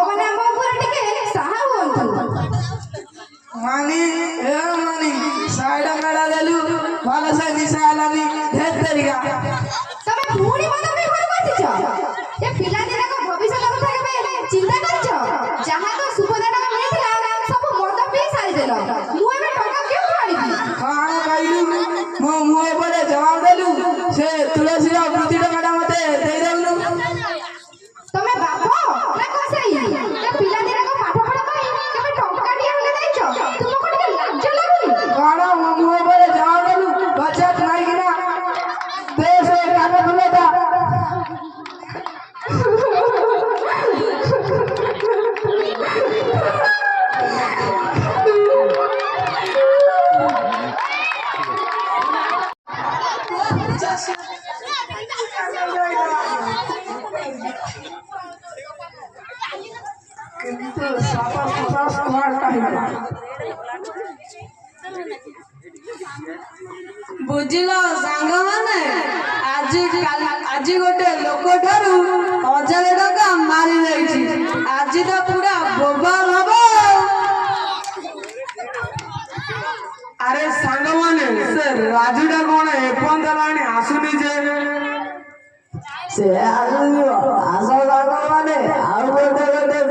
ଭଗବାନ ଆମ ଉପରେ ଟିକେ ସାହା ହୁଅନ୍ତୁ। ମାନି ଏ ମାନି 100 ଟଙ୍କା ଦେଲୁ ଭଲସେ ନିଶା ହେଲାନି ଧେତ୍ ତେରିକା। ତମେ ପୁଣି ମଦ ପିଇ ଘରକୁ ଆସିଛ? ଏ ପିଲାଦିନକ ଭବିଷ୍ୟତ କଥା କେବେ ଚିନ୍ତା କରିଛ? ଯାହା ତ ସୁଭଦ୍ରା ଟଙ୍କା ମିଳିଥିଲା ସବୁ ମଦ ପିଇ ସାରିଦେଲ। ମୁଁ ଏବେ ଟଙ୍କା କେଉଁଠୁ ଆଣିବି? କଣ କହିଲୁ? ମୋ ମୁହଁ ଉପରେ ଜବାବ ଦେଲୁ। ସେ ତୁଳସୀର ବୃତ୍ତି ଟଙ୍କାଟା ମତେ ଦେଇଦେଲୁ। ତମେ ବାପ ନା କସେଇ? ଏ ପିଲାଦିନକ ପାଠ ପଢା ପାଇଁ କେବେ ଟଙ୍କାଟିଏ ହେଲେ ଦେଇଛ? ତୁମକୁ ଟିକେ ଲାଜ ଲାଗୁନି? କଣ ମୋ ମୁହଁ ଉପରେ ଜବାବ ଦେଲୁ? ଗଛତ ନାଇକିନା ଦେ ସେ କାନ ଫୁଲଟା। କିନ୍ତୁ ବୁଝିଲ ସାଙ୍ଗମାନେ, ଆଜି ଗୋଟେ ଲୋକଠାରୁ 1000 ଟଙ୍କା ମାରି ଦେଇଛି। ଆଜି ତ ପୁରା ବୋବାଲ ହବ। ଆରେ ସାଙ୍ଗମାନେ, ସେ ରାଜୁଟା କଣ ଏପର୍ଯ୍ୟନ୍ତ ହେଲାଣି ଆସୁନି ଯେ? ସେ ଆସୁଥିବ। ଆସ ସାଙ୍ଗମାନେ, ଆଉ ଗୋଟେ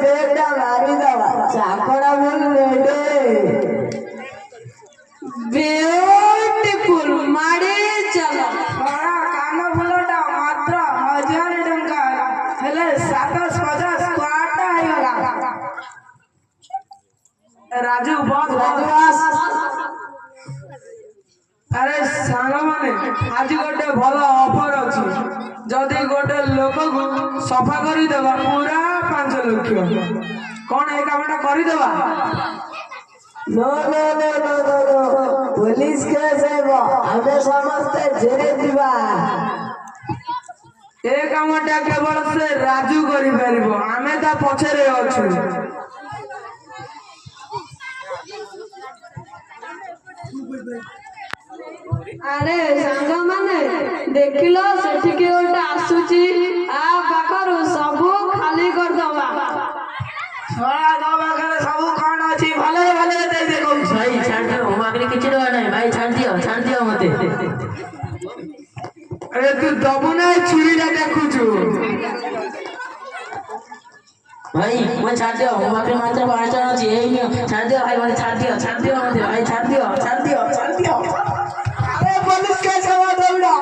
ବେଗଟା ମାରିଦବା। ଚାକଡ଼ା ବୋଲିଲେ ବ୍ୟୁଟିଫୁଲ ମାଡ଼ି ଚାଲ। କାନ ଫୁଲଟା ମାତ୍ର 1000 ଟଙ୍କା ହେଲେ 750 ସ୍କ୍ୱାର୍ଟଟା ହେଇଗଲା। Raju bus Raju bus. ଆରେ ସାଙ୍ଗମାନେ, ଆଜି ଗୋଟେ ଭଲ ଅଫର ଅଛି। ଯଦି ଗୋଟେ ଲୋକକୁ ସଫା କରିଦେବା ପୁରା 5 ଲକ୍ଷ। କଣ ଏ କାମଟା କରିଦେବା? No no no no no no police case है वो हमें समझते जेरे दिवा। ए कामटा केवल से राजू करि परिबो, आमे ता पछरे अछु। ଆରେ ସାଙ୍ଗମାନେ, ଦେଖିଲ ସେଠିକି ଗୋଟେ ଆସୁଛି। ଆ ପାଖରୁ ସବୁ ଖାଲି କରିଦବା। ଛଡ଼ା ଦବା ପାଖରେ ସବୁ କଣ ଅଛି? ଭଲରେ ଭଲରେ ଦେଇ ଦେ କହୁଛି। भाई छाड़ दो, हम आगे किसी डर नहीं भाई, छाड़ दियो मते। अरे तू दबु ना छुरीटा देखुछु। भाई मैं छाड़ दियो, हम आगे मात्र 5 जन अछि। ए छाड़ दियो भाई, मते छाड़ दियो मते भाई, छाड़ दियो। अरे पुलिस के सेवा दौड़ा।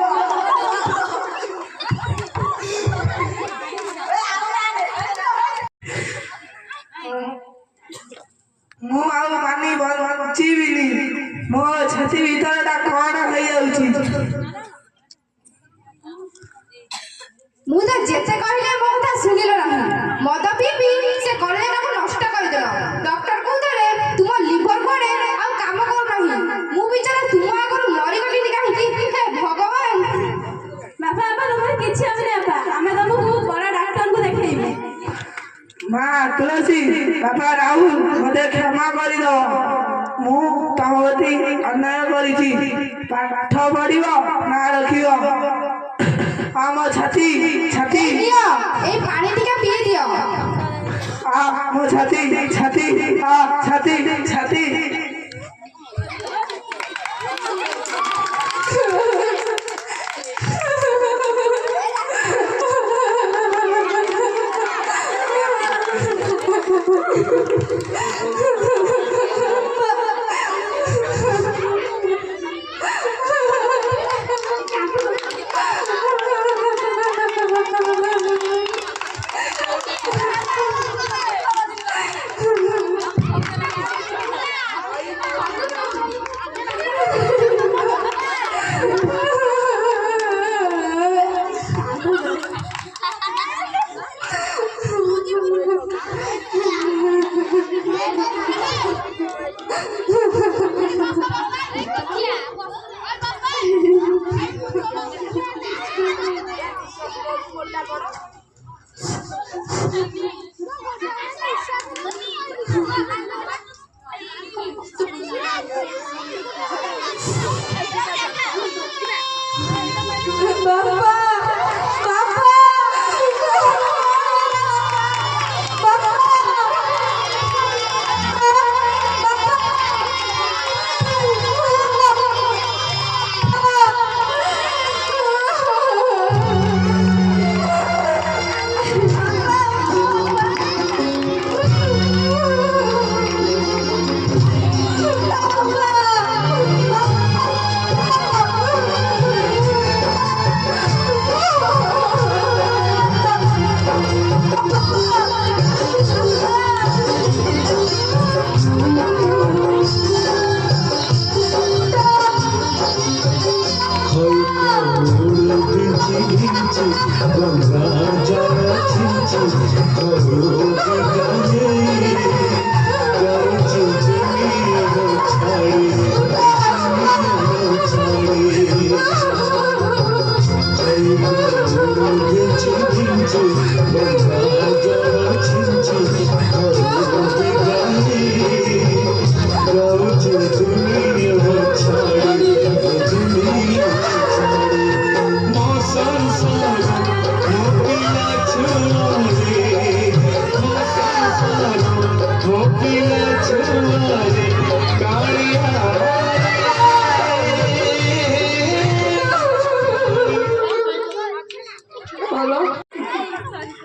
ମୁଁ ଆଉ ମାନି ବଞ୍ଚିବିନି। ମୋ ଛାତି ଭିତରଟା କଣ ହେଇଯାଉଛି। ମୁଁ ତ ଯେତେ କହିଲେ ମୋ କଥା ଶୁଣିଲ ନାହିଁ। ମଦ ପିଇ ସେ କଲେଜଟାକୁ ନଷ୍ଟ କରିଦେଲ। ଡକ୍ଟର କହୁଥିଲେ ତୁମ ଲିଭର କୁଆଡ଼େ ଆଉ କାମ କରୁନାହିଁ। ମୁଁ ବିଚାରା ତୁମ ଆଗରୁ ମରିଗଲିନି କାହିଁକି? ହେ ଭଗବାନ। ବାପା ତମର କିଛି ହବନି ବାପା, ଆମେ ତମକୁ ବଡ଼ ଡାକ୍ତରଙ୍କୁ ଦେଖେଇବୁ। ମା ତୁଳସୀ, ବାପା ରାହୁଲ, ମତେ କ୍ଷମା କରିଦବ। ମୁଁ ତମ ପ୍ରତି ଅନ୍ୟାୟ କରିଛି। ପାଠ ପଢିବ ନା ରଖିବ? ଆମ ଛାତି ଦିଅ, ଏଇ ପାଣି ଟିକେ ପିଇ ଦିଅ। ମୋ ଛାତି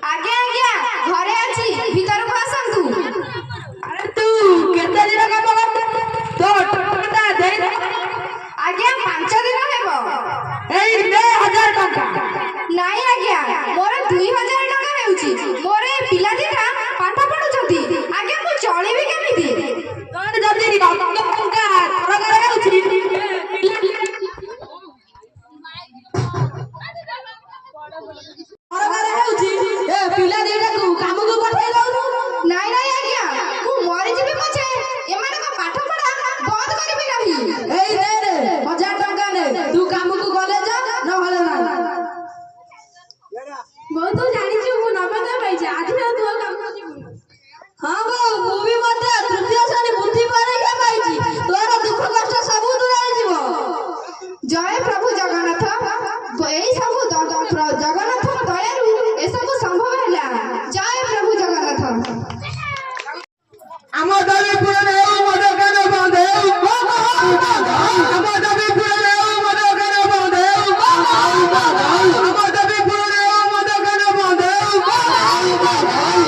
ଆଜ୍ଞା ଆଜ୍ଞା ଘରେ ଅଛି ଭିତରକୁ ଆସନ୍ତୁ। ଆରେ ତୁ କେତେ ଦିନ କାମ କରୁଛୁ? ତୋ ଟଙ୍କା ଦେଇ ଆଜ୍ଞା 5 ଦିନ ହେବ। ଏଇ ନେ 1000 ଟଙ୍କା। ନାଇଁ ଆଜ୍ଞା ମୋର 2000 ଟଙ୍କା ହେଉଛି। ମୋର ଏ ପିଲା ଦିଟା ପାଠ ପଢୁଛନ୍ତି। ଆଜ୍ଞା ମୁଁ ଚଳିବି କେମିତି? ତୋର ଯଦି ଟଙ୍କା ସରକାର ହେଉଛି ସରକାର ହେଉଛି ଏ ପିଲା ଦିଟାକୁ କାମକୁ ପଠେଇ ଦଉନୁ। ନାଇଁ ନାଇଁ ଆଜ୍ଞା ମୁଁ ମରିଯିବି ପଛେ ଏମାନଙ୍କ ପାଠ ପଢା ବନ୍ଦ କରିବି ନାହିଁ। ଏଇ ନେ 1000 ଟଙ୍କା ନେ, ତୁ କାମକୁ ଗଲେ ଯା ନହେଲେ ନାହିଁ। ବୋଉ ତୁ ଜାଣିଛୁ ମୁଁ ନବଦ ପାଇଛି ଆଜି ଆଉ ତୁ ଆଉ କାମକୁ ଯିବୁନି। ହଁ ବୋଉ, ମୁଁ ବି ମଧ୍ୟ ତୃତୀୟ ଶ୍ରେଣୀ ବୁଦ୍ଧି ପରୀକ୍ଷା ପାଇଛି। ତୋର ଦୁଃଖ କଷ୍ଟ ସବୁ ଦୂର ହେଇଯିବ। ଜୟ ପ୍ରଭୁ ଜଗନ୍ନାଥ। ଏଇ ସବୁ ଜଗନ୍ନାଥଙ୍କ ଦୟାରୁ ଏସବୁ ସମ୍ଭବ ହେଲା। ଜୟ ପ୍ରଭୁ ଜଗନ୍ନାଥ। ଆମ ଦାବି ପୂରଣ ହେଉ ମଦ କାନ ବନ୍ଦ ହେଉ। ଆମ ଦାବି ପୂରଣ ହେଉ ମଦ କାନ ବନ୍ଦ ହେଉ। ଆମ ଦାବି ପୂରଣ ହେଉ ମଦ କାନ ବନ୍ଦ ହେଉ।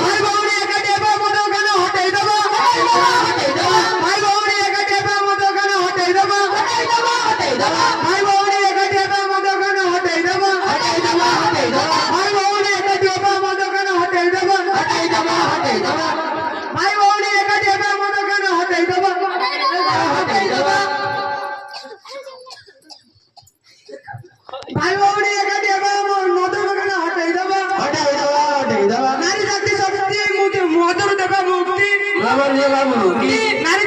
ଭାଇ ଭଉଣୀ ଏକାଠି ହେବା ମଦ କାନ ହଟେଇ ଦେବା। ଭାଇ ଭଉଣୀ ଏକାଠି ହେବା ମଦ କାନ ହଟେଇ ଦେବା। ଭାଇ ଭଉଣୀ ଏକାଠି ହେବା ମଦ କାନ ହଟେଇ ଦେବା। ଭାଇ ଭଉଣୀ ଏକାଠି ହେବା ମଦ କାନ ହଟେଇ ଦେବା। ଭାଇ ଭଉଣୀ ଏକାଠି ହେବା ମଦ କାନ ହଟେଇ ଦେବା। ଭାଇ ଭଉଣୀ ଏକାଠି ହେବା ମଦ କାନ ହଟେଇ ଦେବା। ନାରୀ ଜାତି ଶକ୍ତି ମଦରୁ ଦେବା ମୁକ୍ତି। ନାରୀ